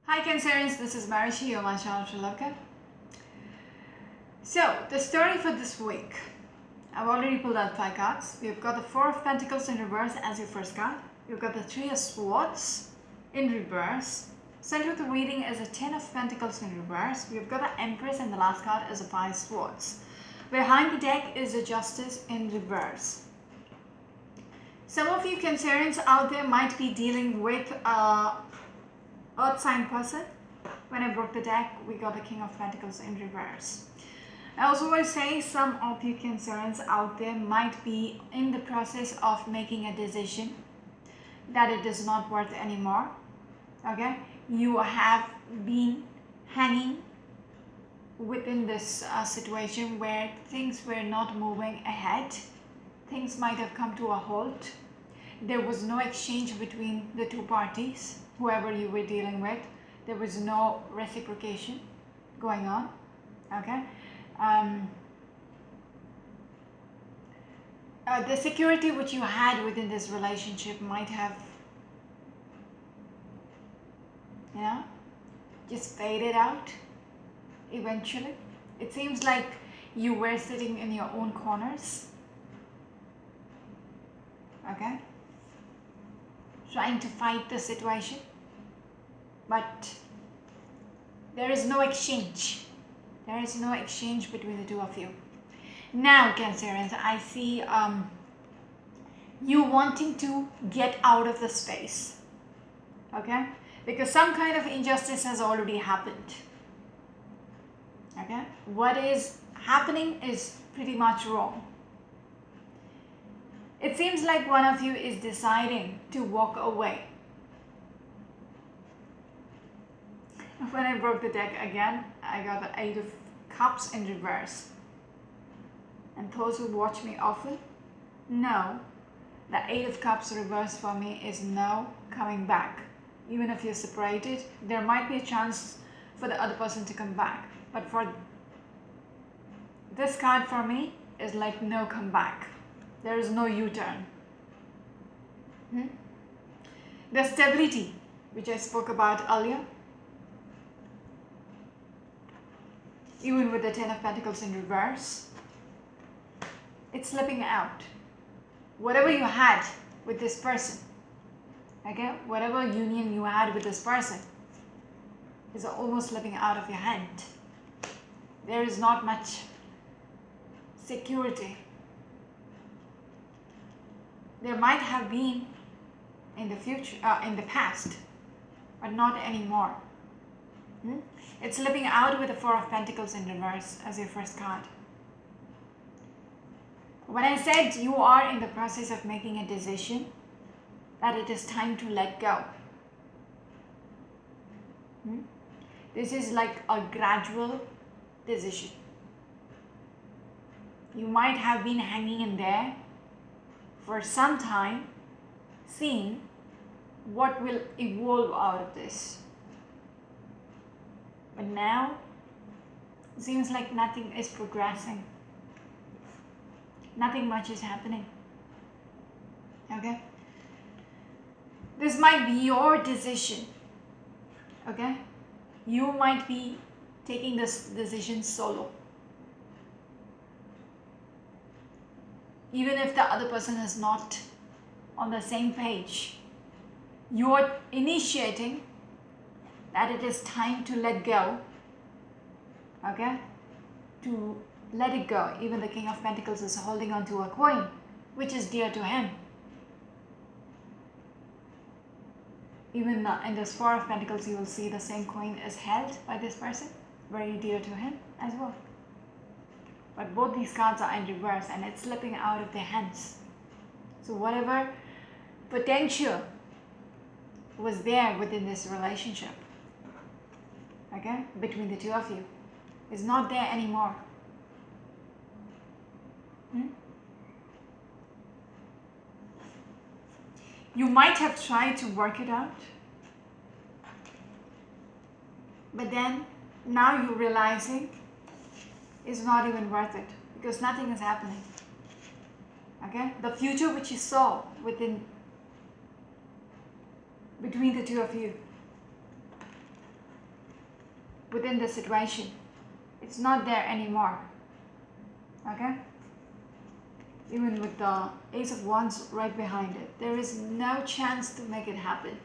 Hi Cancerians, this is Marishi, your my channel Sri. So, the story for this week. I've already pulled out 5 cards. We've got the 4 of Pentacles in reverse as your first card. You've got the 3 of Swords in reverse. Center of the reading is a 10 of Pentacles in reverse. We've got the Empress and the last card is a 5 Swords. Behind the deck is a Justice in reverse. Some of you Cancerians out there might be dealing with Earth sign person. When I broke the deck, we got the King of Pentacles in reverse. I also want to say some of you Cancerians out there might be in the process of making a decision that it is not worth anymore. Okay, you have been hanging within this situation where things were not moving ahead. Things might have come to a halt. There was no exchange between the two parties, whoever you were dealing with. There was no reciprocation going on. Okay, the security which you had within this relationship might have, just faded out eventually. It seems like you were sitting in your own corners. Okay, trying to fight the situation, but there is no exchange. There is no exchange between the two of you. Now, Cancerians, I see you wanting to get out of the space. Okay, because some kind of injustice has already happened. Okay, what is happening is pretty much wrong. It seems like one of you is deciding to walk away. When I broke the deck again, I got the 8 of Cups in reverse. And those who watch me often know the 8 of Cups reverse for me is no coming back. Even if you're separated, there might be a chance for the other person to come back. But for this card for me is like no comeback. There is no U-turn. The stability, which I spoke about earlier, even with the 10 of Pentacles in reverse, it's slipping out. Whatever you had with this person, okay, whatever union you had with this person is almost slipping out of your hand. There is not much security. There might have been in the future, in the past, but not anymore. It's slipping out with the 4 of Pentacles in reverse as your first card. When I said you are in the process of making a decision, that it is time to let go. This is like a gradual decision. You might have been hanging in there for some time, seeing what will evolve out of this. But now, it seems like nothing is progressing. Nothing much is happening. Okay? This might be your decision. Okay? You might be taking this decision solo. Even if the other person is not on the same page, you are initiating that it is time to let go. Okay? To let it go. Even the King of Pentacles is holding on to a coin, which is dear to him. Even in this 4 of Pentacles, you will see the same coin is held by this person, very dear to him as well. But both these cards are in reverse and it's slipping out of their hands. So whatever potential was there within this relationship, okay, between the two of you, is not there anymore. You might have tried to work it out, but then now you're realizing it's not even worth it because nothing is happening. Okay, the future which you saw between the two of you within the situation. It's not there anymore. Okay? Even with the Ace of Wands right behind it, there is no chance to make it happen.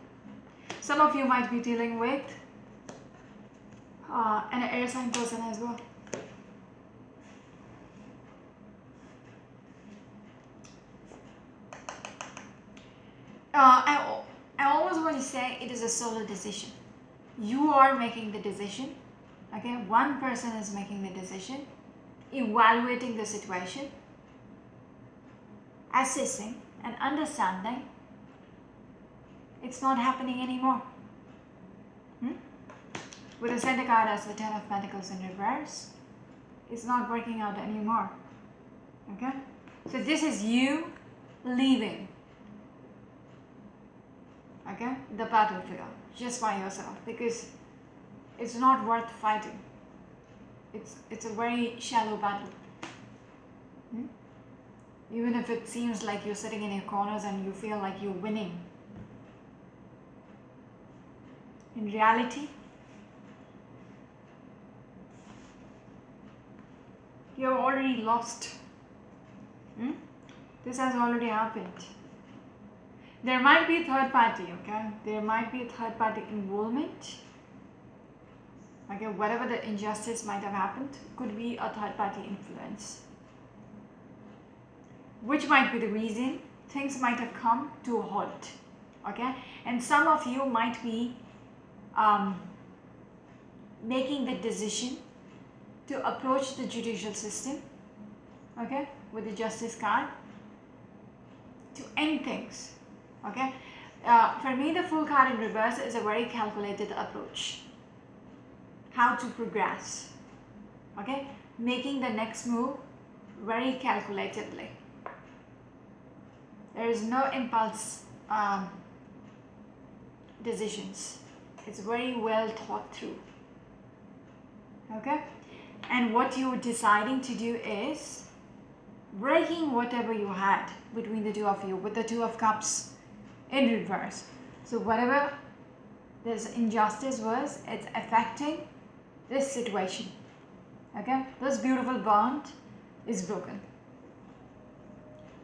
Some of you might be dealing with an air sign person as well. I almost want to say it is a solo decision. You are making the decision. Okay, one person is making the decision, evaluating the situation, assessing and understanding it's not happening anymore. With the center card as the Ten of Pentacles in reverse, it's not working out anymore. Okay, so this is you leaving, okay, the battlefield just by yourself, because it's not worth fighting. It's a very shallow battle. Even if it seems like you're sitting in your corners and you feel like you're winning, in reality, you've already lost. This has already happened. There might be a third party, okay? There might be a third party involvement. Okay, whatever the injustice might have happened, could be a third party influence. Which might be the reason things might have come to a halt. Okay? And some of you might be making the decision to approach the judicial system, okay, with the Justice card, to end things. Okay, for me the Fool card in reverse is a very calculated approach. How to progress, okay, making the next move very calculatedly. There is no impulse decisions. It's very well thought through. Okay, and what you're deciding to do is breaking whatever you had between the two of you, with the Two of Cups in reverse. So whatever this injustice was, it's affecting this situation. Okay, this beautiful bond is broken.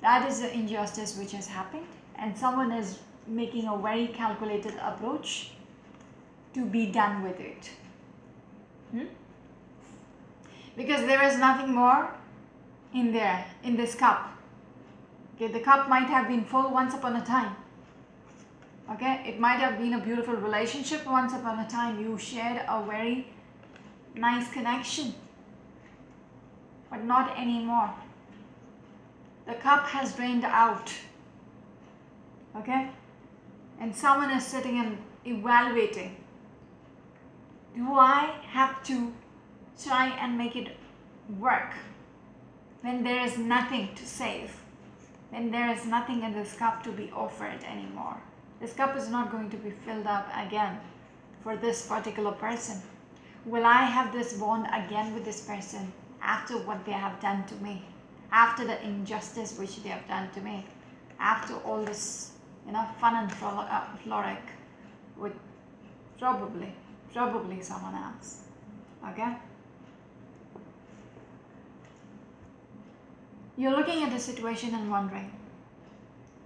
That is the injustice which has happened, and someone is making a very calculated approach to be done with it. Because there is nothing more in there, in this cup. Okay, the cup might have been full once upon a time. Okay, it might have been a beautiful relationship once upon a time. You shared a very nice connection, but not anymore. The cup has drained out. Okay, and someone is sitting and evaluating. Do I have to try and make it work when there is nothing to save, when there is nothing in this cup to be offered anymore? This cup is not going to be filled up again for this particular person. Will I have this bond again with this person after what they have done to me, after the injustice which they have done to me, after all this, fun and frolic with probably someone else? Okay, you're looking at the situation and wondering,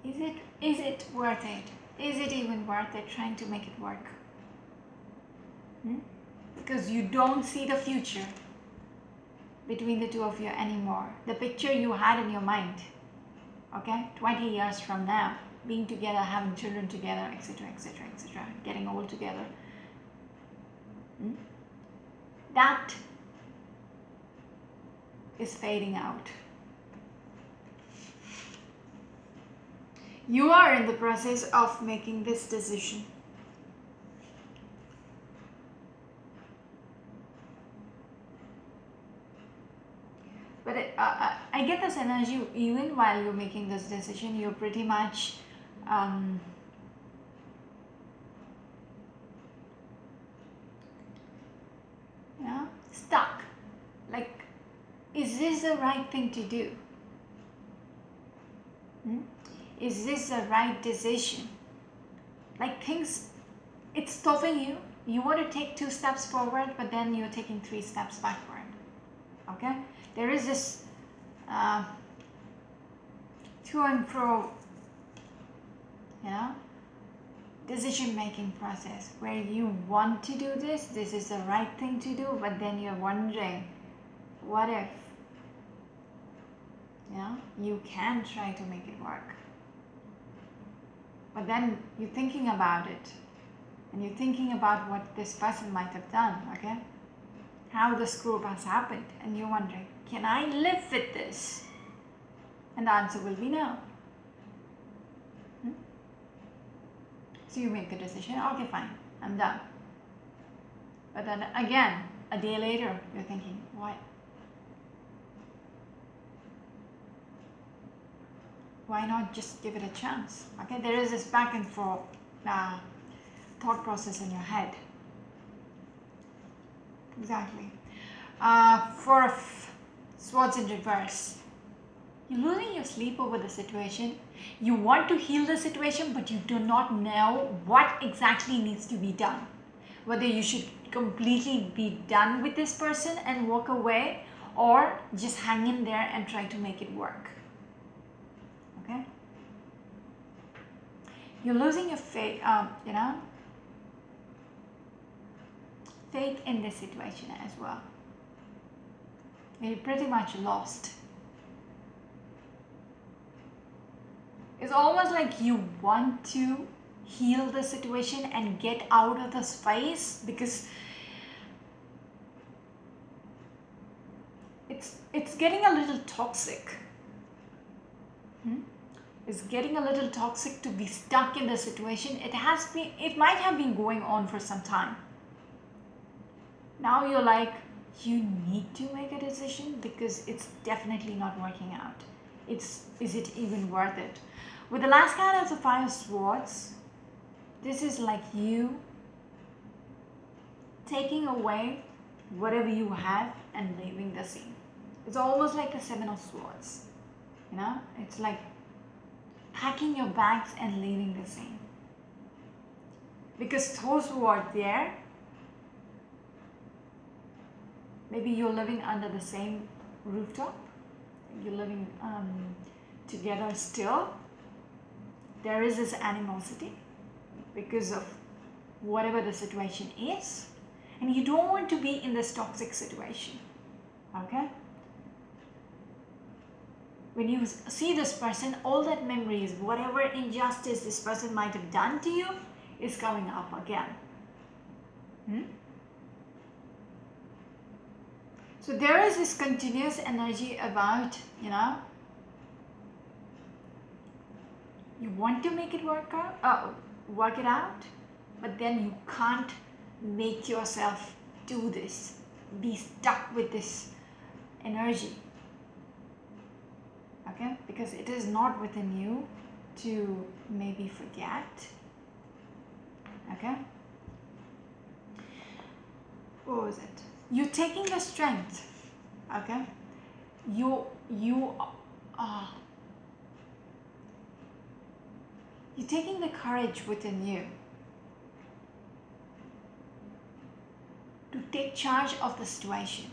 is it worth it? Is it even worth it trying to make it work? Because you don't see the future between the two of you anymore. The picture you had in your mind, okay, 20 years from now, being together, having children together, etc., etc., etc., getting old together, that is fading out. You are in the process of making this decision. But I get this energy, even while you're making this decision, you're pretty much stuck. Like, is this the right thing to do? Is this the right decision? Like, things, it's stopping you you want to take 2 steps forward, but then you're taking 3 steps backward. Okay, there is this to and fro, you know, decision-making process where you want to do this is the right thing to do, but then you're wondering, what if, you know, you can try to make it work, but then you're thinking about it, and you're thinking about what this person might have done, okay, how the screw up has happened, and you're wondering, can I live with this? And the answer will be no. So you make the decision, okay, fine, I'm done. But then again, a day later, you're thinking, what? Why not just give it a chance? Okay, there is this back and forth thought process in your head. Exactly. Four of Swords in reverse. You're losing your sleep over the situation. You want to heal the situation, but you do not know what exactly needs to be done. Whether you should completely be done with this person and walk away, or just hang in there and try to make it work. Okay? You're losing your faith, faith in this situation as well. You're pretty much lost. It's almost like you want to heal the situation and get out of the space, because it's getting a little toxic. It's getting a little toxic to be stuck in the situation. It might have been going on for some time. Now you're like, you need to make a decision because it's definitely not working out. Is it even worth it? With the last card as the Five of Swords, this is like you taking away whatever you have and leaving the scene. It's almost like the Seven of Swords. You know, it's like packing your bags and leaving the scene. Because those who are there, maybe you're living under the same rooftop, you're living together still. There is this animosity because of whatever the situation is, and you don't want to be in this toxic situation. Okay? When you see this person, all that memories, whatever injustice this person might have done to you, is coming up again. So there is this continuous energy about, you know, you want to make it work it out, but then you can't make yourself do this, be stuck with this energy. Okay, because it is not within you to maybe forget. Okay, what was it? You're taking the strength. Okay, you're taking the courage within you to take charge of the situation.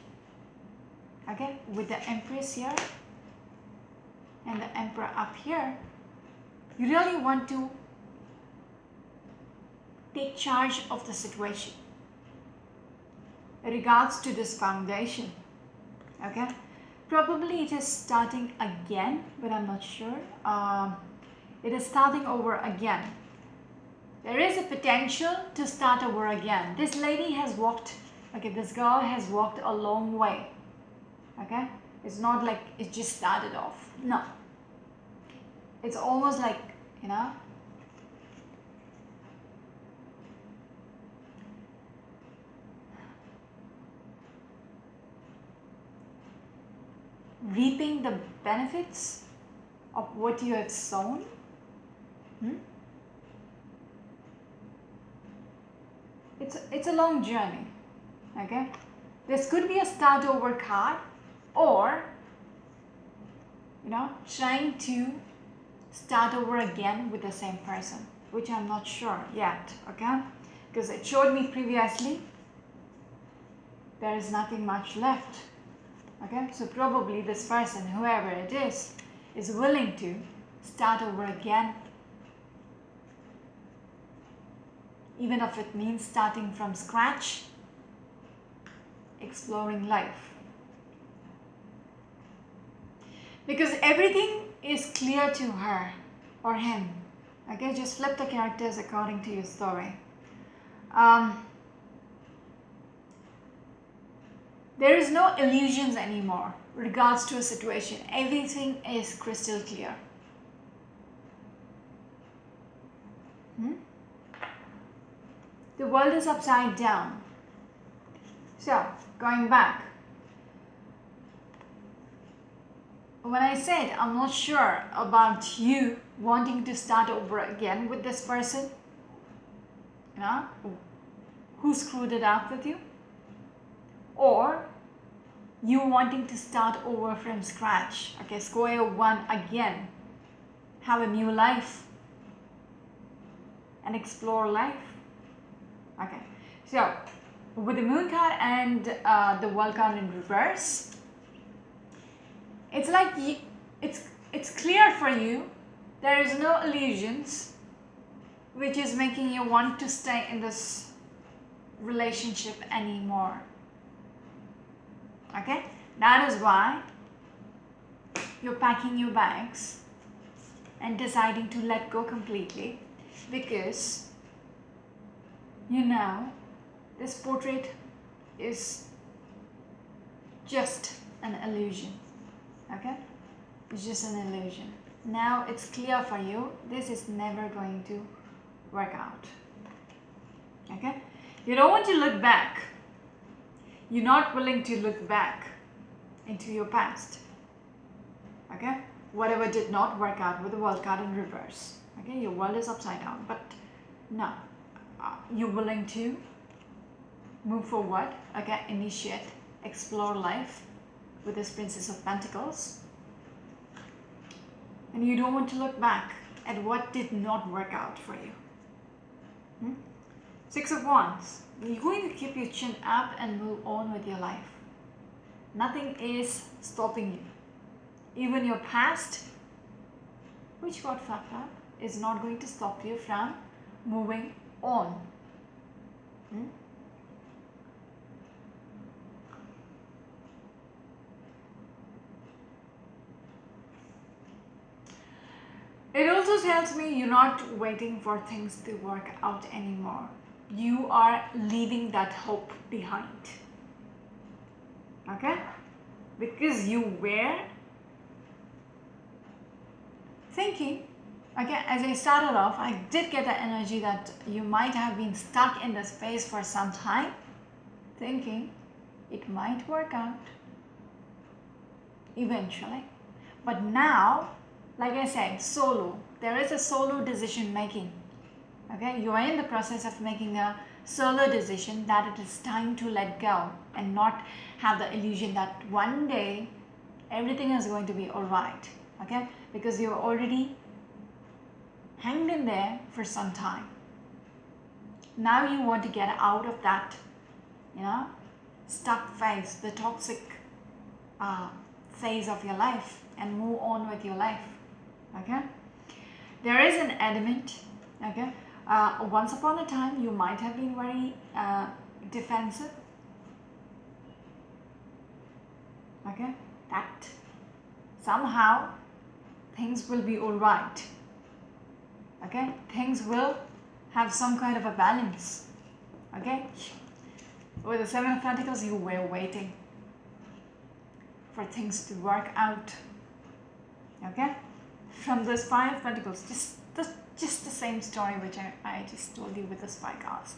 Okay, with the Empress here and the Emperor up here, you really want to take charge of the situation in regards to this foundation. Okay, probably it is starting again, but I'm not sure. It is starting over again. There is a potential to start over again. This lady has walked, okay, this girl has walked a long way. Okay, it's not like it just started off. No, it's almost like, you know, reaping the benefits of what you have sown. It's a long journey. Okay, this could be a start over card, or, you know, trying to start over again with the same person, which I'm not sure yet. Okay, because it showed me previously there is nothing much left. Okay, so probably this person, whoever it is willing to start over again, even if it means starting from scratch, exploring life. Because everything is clear to her or him. Okay, just flip the characters according to your story. There is no illusions anymore regards to a situation. Everything is crystal clear. The world is upside down. So, going back. When I said I'm not sure about you wanting to start over again with this person, who screwed it up with you, or you wanting to start over from scratch, okay, square one again, have a new life and explore life. Okay, so with the moon card and the world card in reverse, it's like it's clear for you. There is no illusions which is making you want to stay in this relationship anymore. Okay, that is why you're packing your bags and deciding to let go completely, because this portrait is just an illusion. Okay, it's just an illusion. Now it's clear for you, this is never going to work out. Okay, you don't want to look back. You're not willing to look back into your past. Okay, whatever did not work out with the world card in reverse. Okay, your world is upside down, but no, you're willing to move forward. Okay, initiate, explore life with this Princess of Pentacles, and you don't want to look back at what did not work out for you. Six of Wands. You're going to keep your chin up and move on with your life. Nothing is stopping you. Even your past, which got fucked up, is not going to stop you from moving on. It also tells me you're not waiting for things to work out anymore. You are leaving that hope behind. Okay? Because you were thinking, okay, as I started off, I did get the energy that you might have been stuck in the space for some time, thinking it might work out eventually. But now, like I said, solo. There is a solo decision making. Okay, you are in the process of making a solo decision that it is time to let go and not have the illusion that one day everything is going to be alright. Okay, because you're already hanged in there for some time. Now you want to get out of that, stuck phase, the toxic phase of your life, and move on with your life. Okay, there is an element. Okay, once upon a time you might have been very defensive. Okay, that somehow things will be all right. Okay, things will have some kind of a balance. Okay, with the Seven of Pentacles, you were waiting for things to work out. Okay, from this Five of Pentacles, just the same story which I just told you with the Spy cards.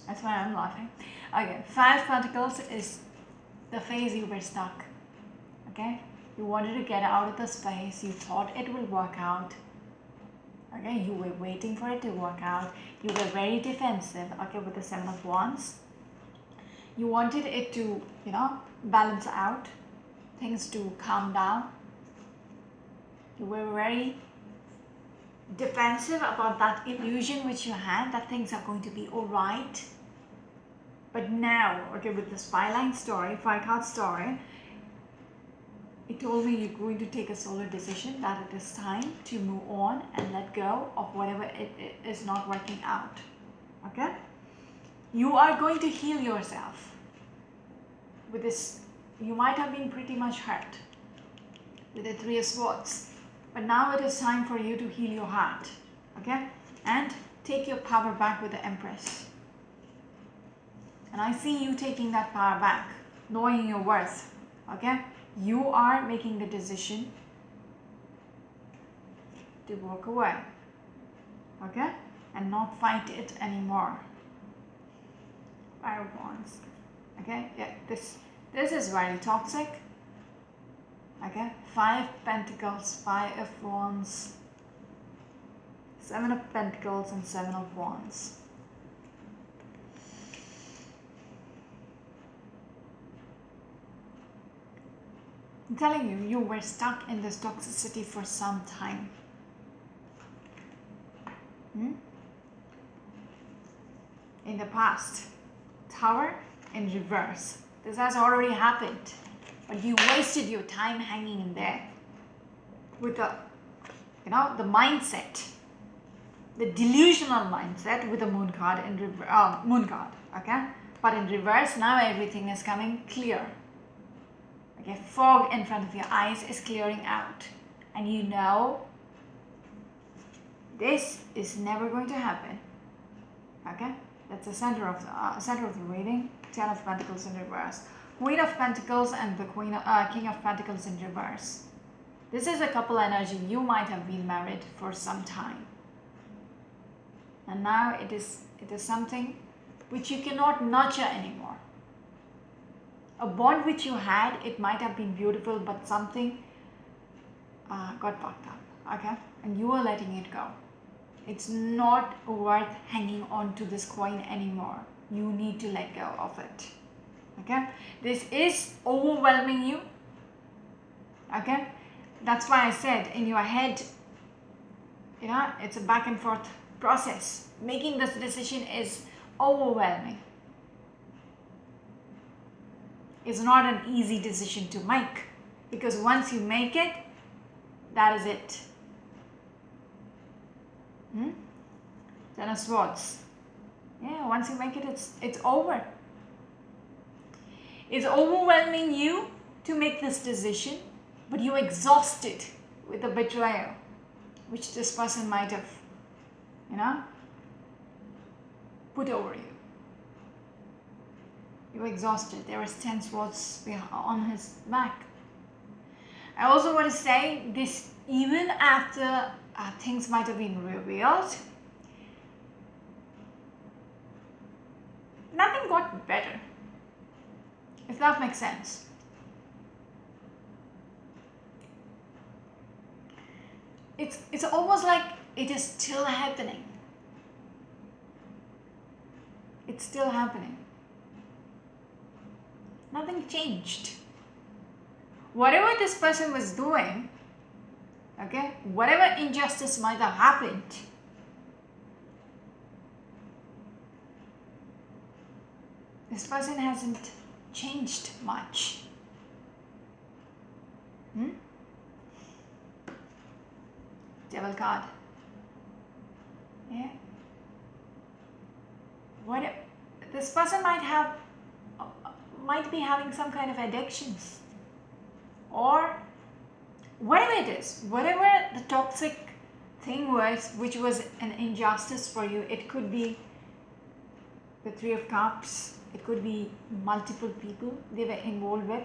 That's why I'm laughing. Okay, Five of Pentacles is the phase you were stuck. Okay, you wanted to get out of the space. You thought it will work out. Okay, you were waiting for it to work out. You were very defensive. Okay, with the Seven of Wands, you wanted it to, balance out, things to calm down. You were very defensive about that illusion which you had that things are going to be alright. But now, okay, with this 5-line story, 5-card story, it told me you're going to take a solid decision that it is time to move on and let go of whatever it is not working out. Okay? You are going to heal yourself. With this, you might have been pretty much hurt with the 3 of Swords. But now it is time for you to heal your heart. Okay? And take your power back with the Empress. And I see you taking that power back, knowing your worth. Okay? You are making the decision to walk away. Okay? And not fight it anymore. 5 of Wands. Okay? Yeah, this is very toxic. Okay? 5 Pentacles, 5 of Wands, 7 of Pentacles and 7 of Wands. I'm telling you, you were stuck in this toxicity for some time. In the past. Tower in reverse. This has already happened. But you wasted your time hanging in there. With the, the mindset. The delusional mindset with the moon card in moon card. Okay? But in reverse, now everything is coming clear. Okay, fog in front of your eyes is clearing out, and you know this is never going to happen. Okay, that's the center of the reading. 10 of Pentacles in reverse, Queen of Pentacles and the King of Pentacles in reverse. This is a couple energy. You might have been married for some time, and now it is something which you cannot nurture anymore. A bond which you had, it might have been beautiful, but something got fucked up, okay? And you are letting it go. It's not worth hanging on to this coin anymore. You need to let go of it, okay? This is overwhelming you, okay? That's why I said in your head, it's a back and forth process. Making this decision is overwhelming. It's not an easy decision to make, because once you make it, that is it. 10 of Swords. Yeah, once you make it, it's over. It's overwhelming you to make this decision, but you're exhausted with the betrayal, which this person might have, put over you. You're exhausted. There was 10 swords on his back. I also want to say this, even after things might have been revealed, nothing got better, if that makes sense. It's almost like it is still happening. It's still happening. Nothing changed. Whatever this person was doing, okay, whatever injustice might have happened, this person hasn't changed much. Devil card. Yeah. This person might be having some kind of addictions, or whatever it is, whatever the toxic thing was, which was an injustice for you. It could be the 3 of Cups. It could be multiple people they were involved with,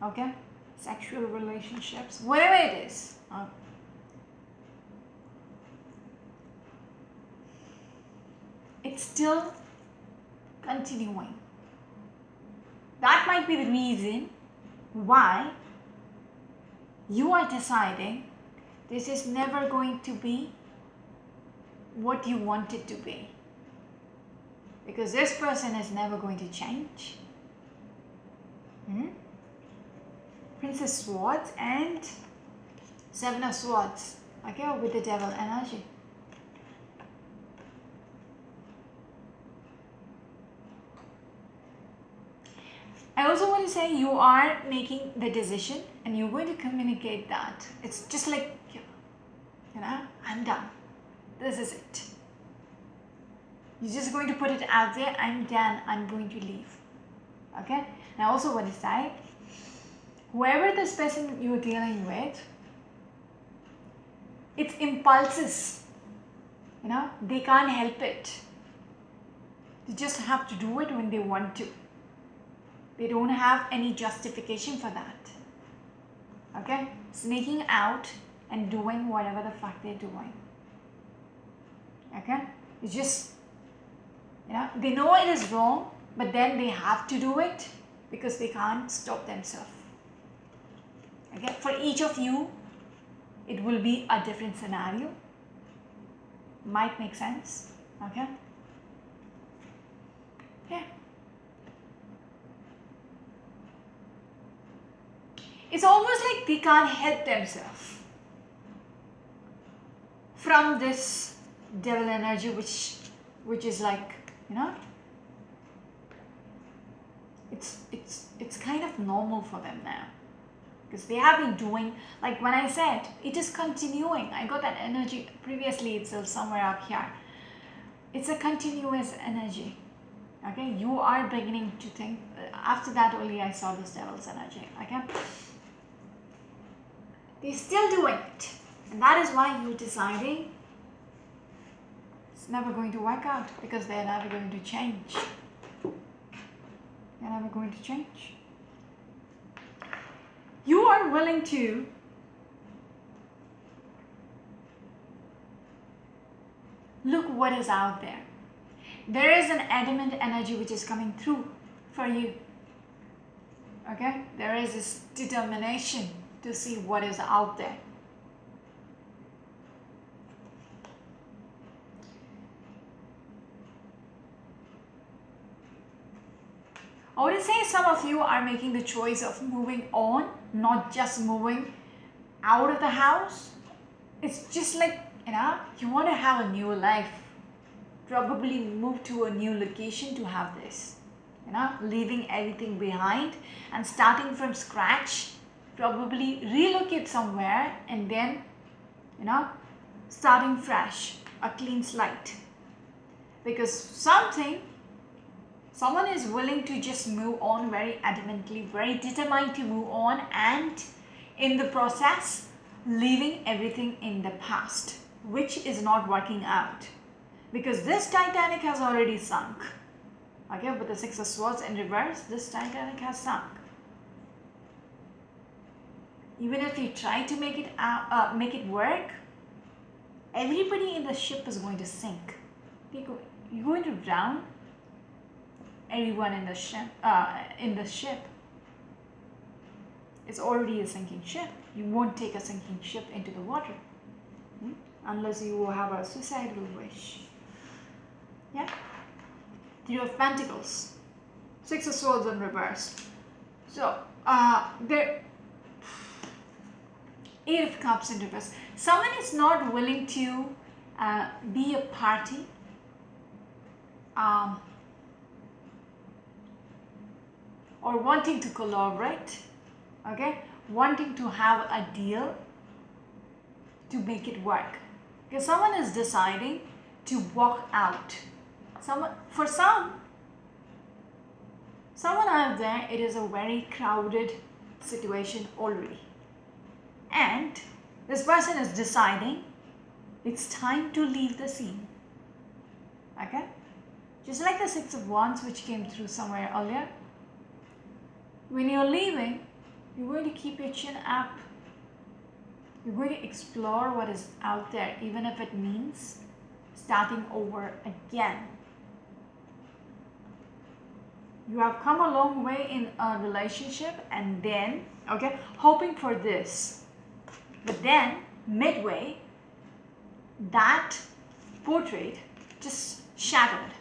okay? Sexual relationships, whatever it is. It's still continuing. That might be the reason why you are deciding this is never going to be what you want it to be. Because this person is never going to change. Princess Swords and 7 of Swords. okay, or with the devil energy. I also want to say you are making the decision and you're going to communicate that. It's just like, you know, I'm done. This is it. You're just going to put it out there. I'm done. I'm going to leave. Okay? And I also want to say, whoever this person you're dealing with, it's impulses. You know, they can't help it. They just have to do it when they want to. They don't have any justification for that. Okay? Sneaking out and doing whatever the fuck they're doing. Okay? It's just, you know, they know it is wrong, but then they have to do it because they can't stop themselves. Okay? For each of you, it will be a different scenario. Might make sense. Okay? Yeah. It's almost like they can't help themselves from this devil energy, which is like, you know, it's kind of normal for them now because they have been doing, like when I said it is continuing. I got that energy previously itself somewhere up here. It's a continuous energy. Okay, you are beginning to think. After that only I saw this devil's energy. Okay, they're still doing it, and that is why you're deciding it's never going to work out because they're never going to change. They're never going to change. You are willing to look what is out there. There is an adamant energy which is coming through for you. Okay? There is this determination to see what is out there. I would say some of you are making the choice of moving on, not just moving out of the house. It's just like, you know, you want to have a new life. Probably move to a new location to have this. You know, leaving everything behind and starting from scratch. Probably relocate somewhere and then, you know, starting fresh, a clean slate. Because someone is willing to just move on very adamantly, very determined to move on, and in the process, leaving everything in the past, which is not working out. Because this Titanic has already sunk. Okay, with the Six of Swords in reverse, this Titanic has sunk. Even if you try to make it work, everybody in the ship is going to sink. You're going to drown everyone in the ship. It's already a sinking ship. You won't take a sinking ship into the water unless you have a suicidal wish. Yeah. Three of Pentacles, Six of Swords in reverse. So there. Eight of Cups in reverse. Someone is not willing to be a party. Or wanting to collaborate. Okay, wanting to have a deal to make it work. Because someone is deciding to walk out. Someone out there, it is a very crowded situation already. And this person is deciding it's time to leave the scene. Okay? Just like the Six of Wands which came through somewhere earlier. When you're leaving, you're going to keep your chin up. You're going to explore what is out there, even if it means starting over again. You have come a long way in a relationship and then, okay, hoping for this. But then, midway, that portrait just shattered.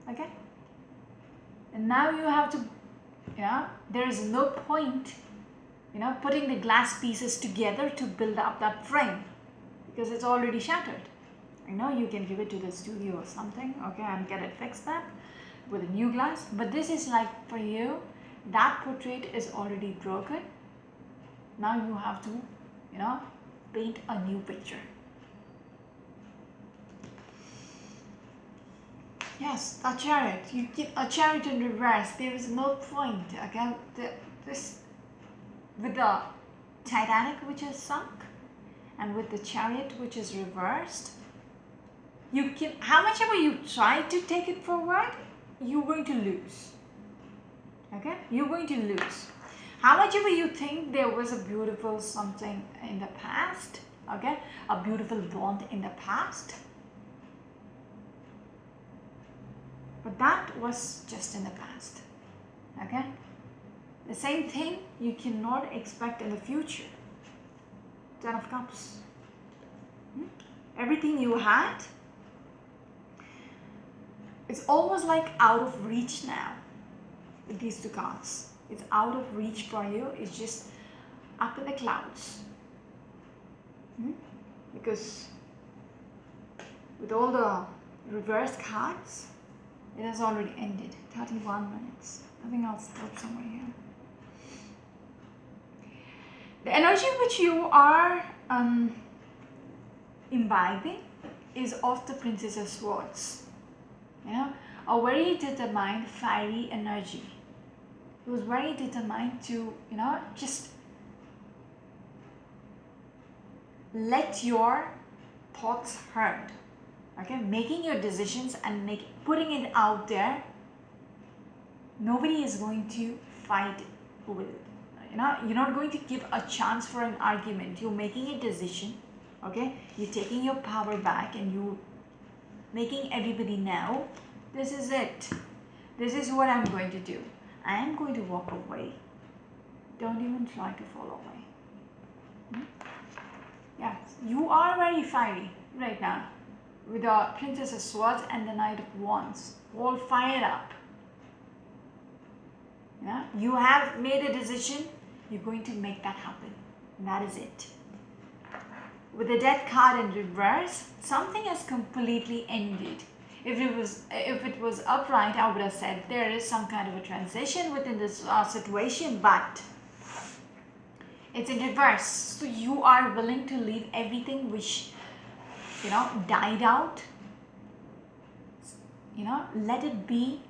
Okay? And now you have to, there is no point, putting the glass pieces together to build up that frame. because it's already shattered. I know you can give it to the studio or something, okay, and get it fixed up with a new glass, but this is like for you, that portrait is already broken. Now you have to, you know, paint a new picture. Yes, a chariot. You keep a chariot in reverse. There is no point. Okay, this with the Titanic which is sunk, and with the chariot which is reversed. You can, how much ever you try to take it forward, you're going to lose. Okay, you're going to lose. How much ever you think there was a beautiful something in the past, okay, a beautiful bond in the past, but that was just in the past. Okay, the same thing you cannot expect in the future. Ten of Cups. Everything you had, it's almost like out of reach now with these two cards. It's out of reach for you. It's just up in the clouds. Because with all the reverse cards, it has already ended. 31 minutes. Nothing else left somewhere here. The energy which you are imbibing is of the Princess of Swords. You know, a very determined, fiery energy. He was very determined to, you know, just let your thoughts heard. Okay, making your decisions and putting it out there. Nobody is going to fight with it. You know, you're not going to give a chance for an argument. You're making a decision. Okay, you're taking your power back and you making everybody know, this is it. This is what I'm going to do. I am going to walk away. Don't even try to follow me. Yes, you are very fiery right now with the Princess of Swords and the Knight of Wands. All fired up. Yeah? You have made a decision. You're going to make that happen. And that is it. With the Death card in reverse, something has completely ended. If it was upright, I would have said there is some kind of a transition within this situation, but it's in reverse. So you are willing to leave everything which, you know, died out. You know, let it be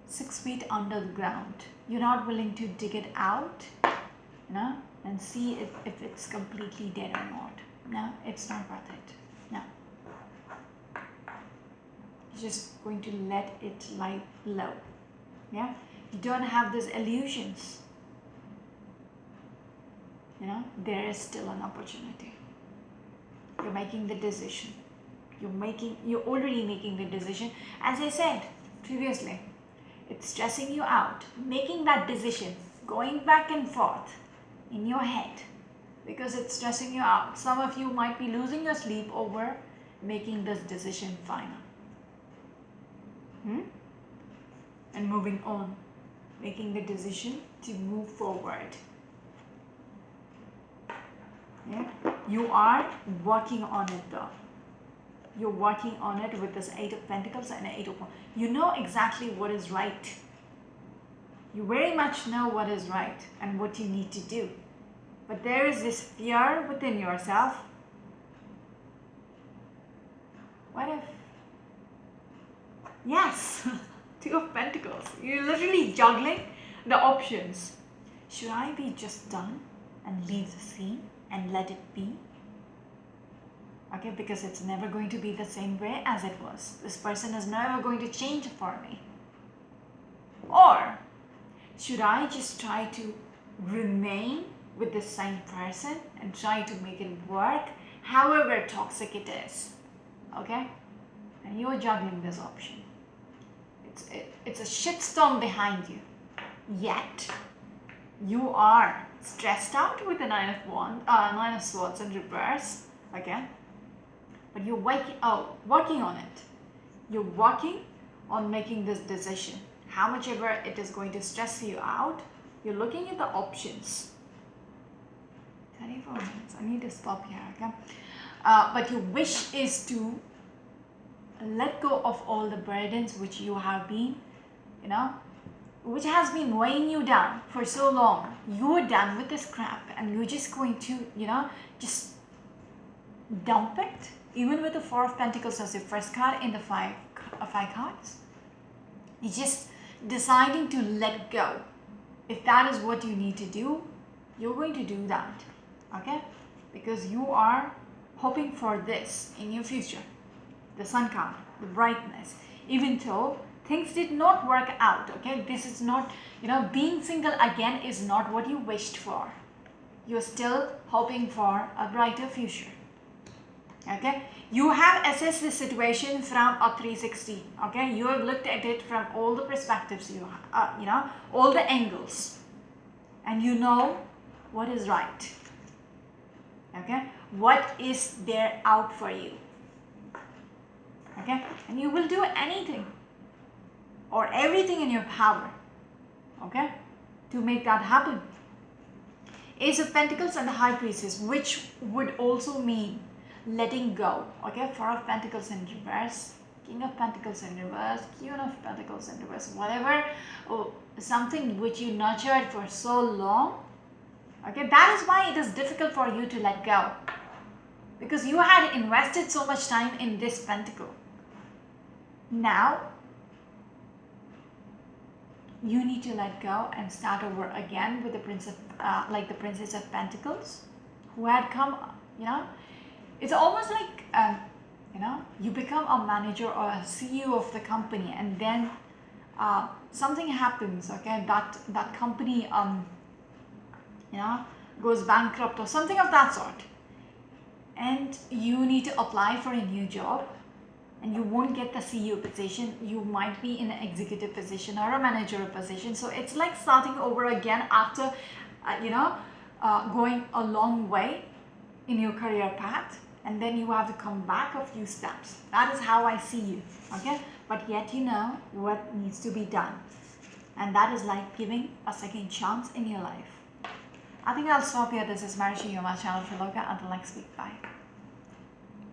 6 feet under the ground. You're not willing to dig it out, you know, and see if it's completely dead or not. No, it's not worth it. No. You're just going to let it lie low. Yeah? You don't have these illusions. You know, there is still an opportunity. You're making the decision. You're already making the decision. As I said previously, it's stressing you out. Making that decision, going back and forth in your head, because it's stressing you out. Some of you might be losing your sleep over making this decision final. And moving on, making the decision to move forward. Yeah? You are working on it though. You're working on it with this 8 of Pentacles and 8 of Wands. You know exactly what is right. You very much know what is right and what you need to do. But there is this fear within yourself. What if? Yes, 2 of Pentacles. You're literally juggling the options. Should I be just done and leave the scene and let it be? Okay, because it's never going to be the same way as it was. This person is never going to change for me. Or should I just try to remain with the same person and try to make it work, however toxic it is? Okay? And you're juggling this option. It's a shitstorm behind you. Yet, you are stressed out with the Nine of Swords in reverse. Okay? But you're working on it. You're working on making this decision. How much ever it is going to stress you out, you're looking at the options. 34 minutes. I need to stop here, okay? but your wish is to let go of all the burdens which you have been, which has been weighing you down for so long. You're done with this crap and you're just going to, just dump it. Even with the Four of Pentacles as your first card in the five cards. You're just deciding to let go. If that is what you need to do, you're going to do that. Okay? Because you are hoping for this in your future. The Sun card, the brightness. Even though things did not work out, okay? This is not, being single again is not what you wished for. You're still hoping for a brighter future. Okay? You have assessed the situation from a 360. Okay? You have looked at it from all the perspectives all the angles. And you know what is right. Okay? What is there out for you. Okay? And you will do anything or everything in your power, okay, to make that happen. Ace of Pentacles and the High Priestess, which would also mean letting go, okay? Four of Pentacles in reverse, King of Pentacles in reverse, Queen of Pentacles in reverse, whatever, something which you nurtured for so long, okay? That is why it is difficult for you to let go, because you had invested so much time in this pentacle. Now, you need to let go and start over again with the the Princess of Pentacles, who had come, it's almost like, you become a manager or a CEO of the company, and then something happens, okay, that company, goes bankrupt or something of that sort, and you need to apply for a new job. And you won't get the CEO position, you might be in an executive position or a managerial position. So it's like starting over again after, going a long way in your career path. And then you have to come back a few steps. That is how I see you, okay? But yet you know what needs to be done. And that is like giving a second chance in your life. I think I'll stop here. This is Marishi, you're my channel for Loka. Until next week, bye.